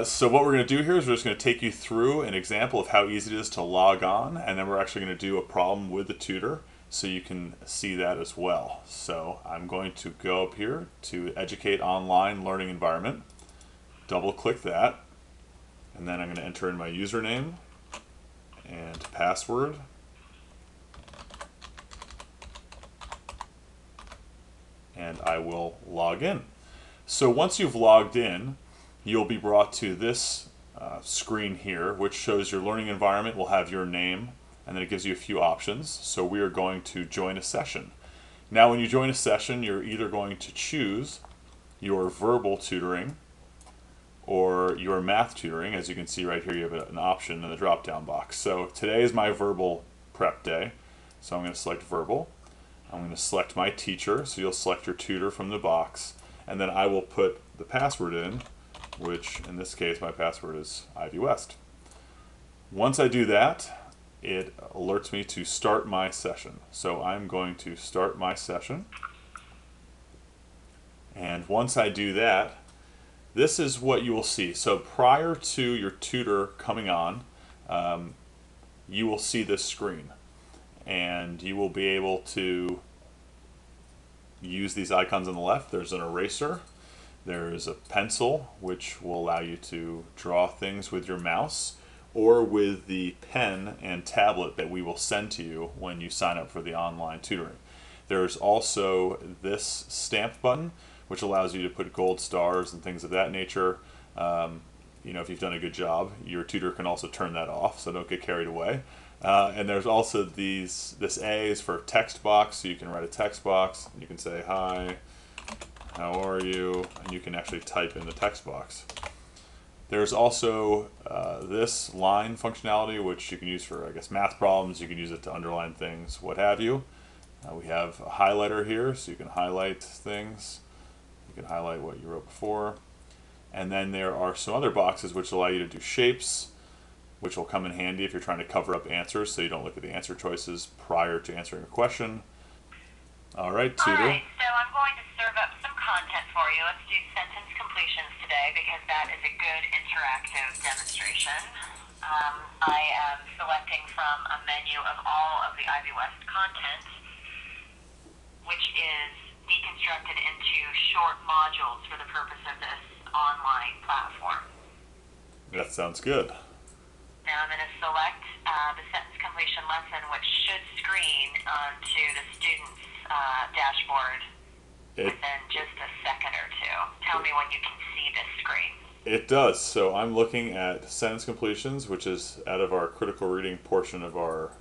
So what we're going to do here is we're just going to take you through an example of how easy it is to log on, and then we're actually going to do a problem with the tutor so you can see that as well. So I'm going to go up here to Educate Online Learning Environment, double click that, and then I'm going to enter in my username and password. And I will log in. So once you've logged in, you'll be brought to this screen here, which shows your learning environment will have your name, and then it gives you a few options. So we are going to join a session. Now when you join a session, you're either going to choose your verbal tutoring or your math tutoring. As you can see right here, you have an option in the drop-down box. So today is my verbal prep day, so I'm going to select verbal. I'm going to select my teacher, so you'll select your tutor from the box, and then I will put the password in, which in this case my password is Ivy West. Once I do that, it alerts me to start my session. So I'm going to start my session, and once I do that, this is what you will see. So prior to your tutor coming on, you will see this screen, and you will be able to use these icons on the left. There's an eraser, there's a pencil, which will allow you to draw things with your mouse or with the pen and tablet that we will send to you when you sign up for the online tutoring. There's also this stamp button, which allows you to put gold stars and things of that nature. You know, if you've done a good job, your tutor can also turn that off, so don't get carried away. And there's also this A is for text box, so you can write a text box. You can say, hi, how are you? And you can actually type in the text box. There's also this line functionality, which you can use for, I guess, math problems. You can use it to underline things, what have you. We have a highlighter here, so you can highlight things. You can highlight what you wrote before. And then there are some other boxes which allow you to do shapes, which will come in handy if you're trying to cover up answers so you don't look at the answer choices prior to answering a question. All right, tutor. All right, so I'm going to serve up some content for you. Let's do sentence completions today because that is a good interactive demonstration. I am selecting from a menu of all of the Ivy West content, which is deconstructed into short modules for the purpose of this online platform. That sounds good. Now I'm going to select the sentence completion lesson, which should screen onto the student's dashboard within just a second or two. Tell me when you can see this screen. It does. So I'm looking at sentence completions, which is out of our critical reading portion of our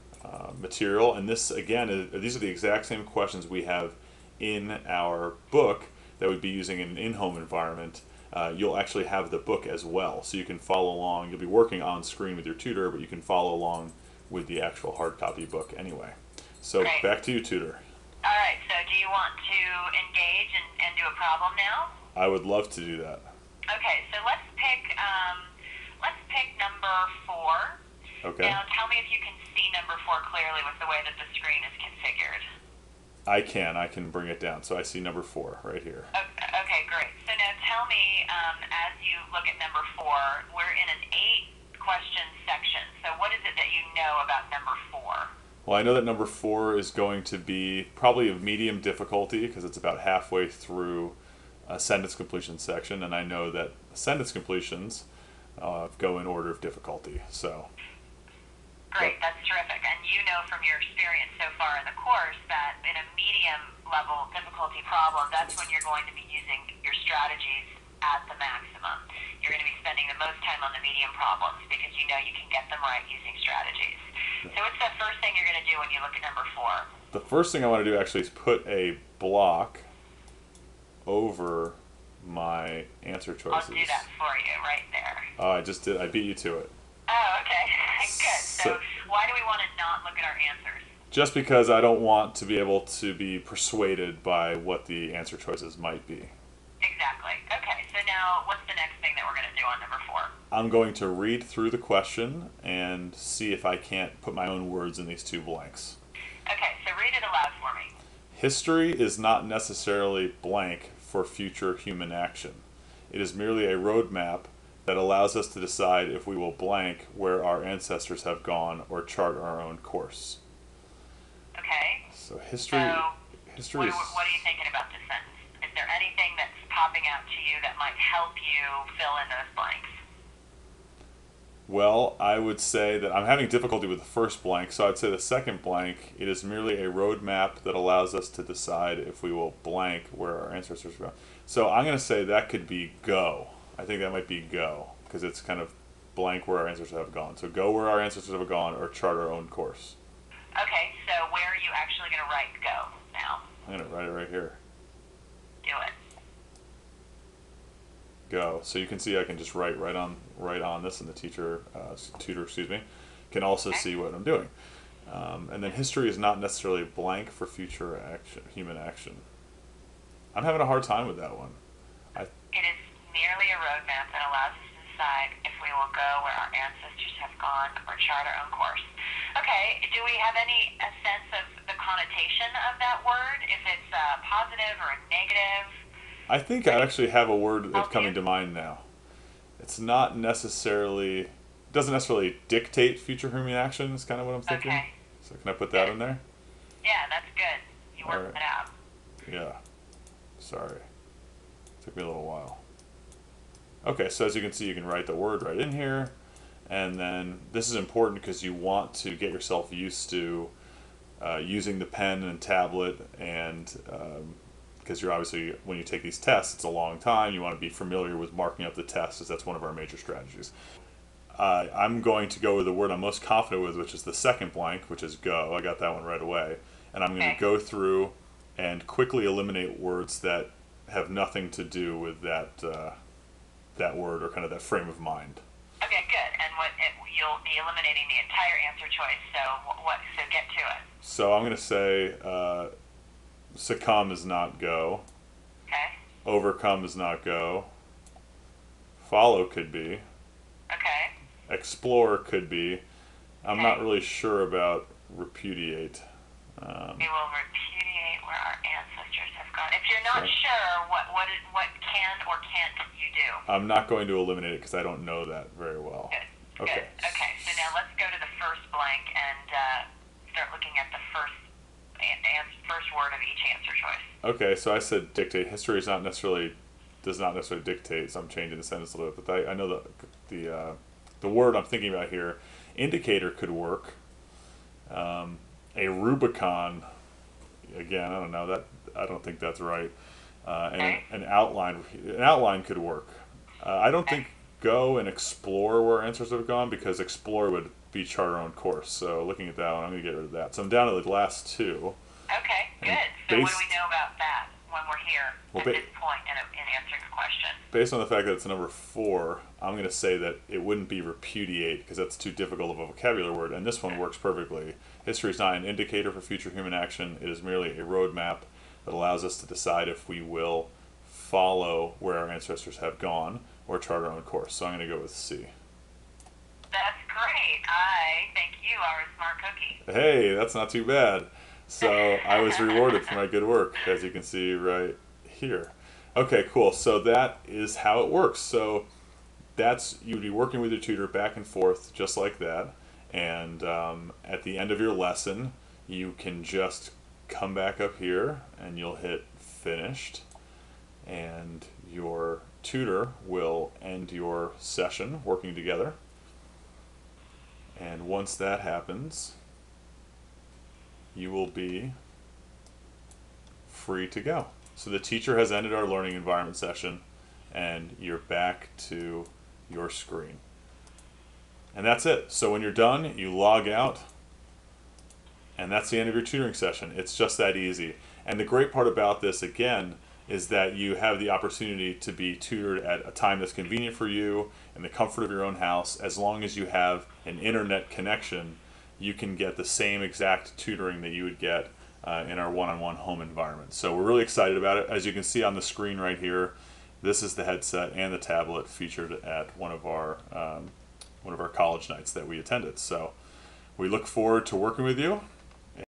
material. And this, again, these are the exact same questions we have in our book that we'd be using in an in-home environment. You'll actually have the book as well, so you can follow along. You'll be working on screen with your tutor, but you can follow along with the actual hard copy book anyway. So Great. Back to you, tutor. All right, so do you want to engage and do a problem now? I would love to do that. Okay, so let's pick number 4. Okay. Now tell me if you can see number 4 clearly with the way that the screen is configured. I can bring it down. So I see number 4 right here. Okay, great. So now tell me, as you look at number 4, we're in an 8-question section. So what is it that you know about number 4? Well, I know that number 4 is going to be probably of medium difficulty because it's about halfway through a sentence completion section, and I know that sentence completions go in order of difficulty. So. Great, that's terrific. And you know from your experience so far in the course that in a medium level difficulty problem, that's when you're going to be using your strategies at the maximum. You're going to be spending the most time on the medium problems because you know you can get them right using strategies. So what's the first thing you're going to do when you look at number 4? The first thing I want to do actually is put a block over my answer choices. I'll do that for you right there. Oh, I just did. I beat you to it. Oh, okay. Good. So why do we want to not look at our answers? Just because I don't want to be able to be persuaded by what the answer choices might be. Exactly. Okay, so now what's the next thing that we're going to do on number 4? I'm going to read through the question and see if I can't put my own words in these 2 blanks. Okay, so read it aloud for me. History is not necessarily blank for future human action. It is merely a roadmap that allows us to decide if we will blank where our ancestors have gone or chart our own course. Okay. So So, history is, what are you thinking about this sentence? Is there anything that's popping out to you that might help you fill in those blanks? well, I would say that I'm having difficulty with the first blank, so I'd say the second blank, it is merely a roadmap that allows us to decide if we will blank where our ancestors go. So I'm going to say that could be go. I think that might be go, because it's kind of blank where our ancestors have gone. So go where our ancestors have gone or chart our own course. Okay, so where are you actually going to write go now? I'm going to write it right here. Do it. Go. So you can see I can just write right on this, and the tutor, excuse me, can also see what I'm doing. And then history is not necessarily blank for future action, human action. I'm having a hard time with that one. It is merely a roadmap that allows us to decide if we will go where our ancestors have gone or chart our own course. Okay, do we have any sense of the connotation of that word? If it's positive or a negative? I think I actually have a word that's coming to mind now. It's not necessarily, doesn't necessarily dictate future human action, is kind of what I'm thinking. Okay. So can I put that in there? Yeah, that's good. You worked it out. Yeah. Sorry. Took me a little while. Okay, so as you can see, you can write the word right in here. And then this is important because you want to get yourself used to using the pen and tablet, and because you're obviously, when you take these tests, it's a long time. You want to be familiar with marking up the tests, as that's one of our major strategies. I'm going to go with the word I'm most confident with, which is the second blank, which is go. I got that one right away. And I'm going to go through and quickly eliminate words that have nothing to do with that that word or kind of that frame of mind. Okay, good. And you'll be eliminating the entire answer choice. So get to it. So I'm going to say succumb is not go. Okay. Overcome is not go. Follow could be. Okay. Explore could be. I'm not really sure about repudiate. We will repudiate where our ancestors have gone. If you're not sure, what can or can't you do? I'm not going to eliminate it because I don't know that very well. Good. Okay. Good. Okay. So now let's go to the first blank and start looking at the first word of each answer choice. Okay. So I said dictate. History is not necessarily does not necessarily dictate. So I'm changing the sentence a little bit. But I know the word I'm thinking about here. Indicator could work. A Rubicon, again, I don't know that. I don't think that's right. And an outline could work. I don't think go and explore where answers have gone, because explore would be chart our own course. So looking at that one, I'm going to get rid of that. So I'm down to the last two. Okay, good. So what do we know about that when we're here at this point in answering a question? Based on the fact that it's number 4, I'm going to say that it wouldn't be repudiate, because that's too difficult of a vocabulary word, and this one works perfectly. History is not an indicator for future human action. It is merely a roadmap that allows us to decide if we will follow where our ancestors have gone or chart our own course. So I'm going to go with C. That's great. I think you are a smart cookie. Hey, that's not too bad. So I was rewarded for my good work, as you can see right here. Okay, cool. So that is how it works. So you'd be working with your tutor back and forth just like that. And at the end of your lesson, you can just come back up here and you'll hit finished, and your tutor will end your session working together. And once that happens, you will be free to go. So the teacher has ended our learning environment session, and you're back to your screen. And that's it. So when you're done, you log out, and that's the end of your tutoring session. It's just that easy. And the great part about this, again, is that you have the opportunity to be tutored at a time that's convenient for you in the comfort of your own house. As long as you have an internet connection, you can get the same exact tutoring that you would get in our one-on-one home environment. So we're really excited about it. As you can see on the screen right here, this is the headset and the tablet featured at one of our college nights that we attended. So we look forward to working with you,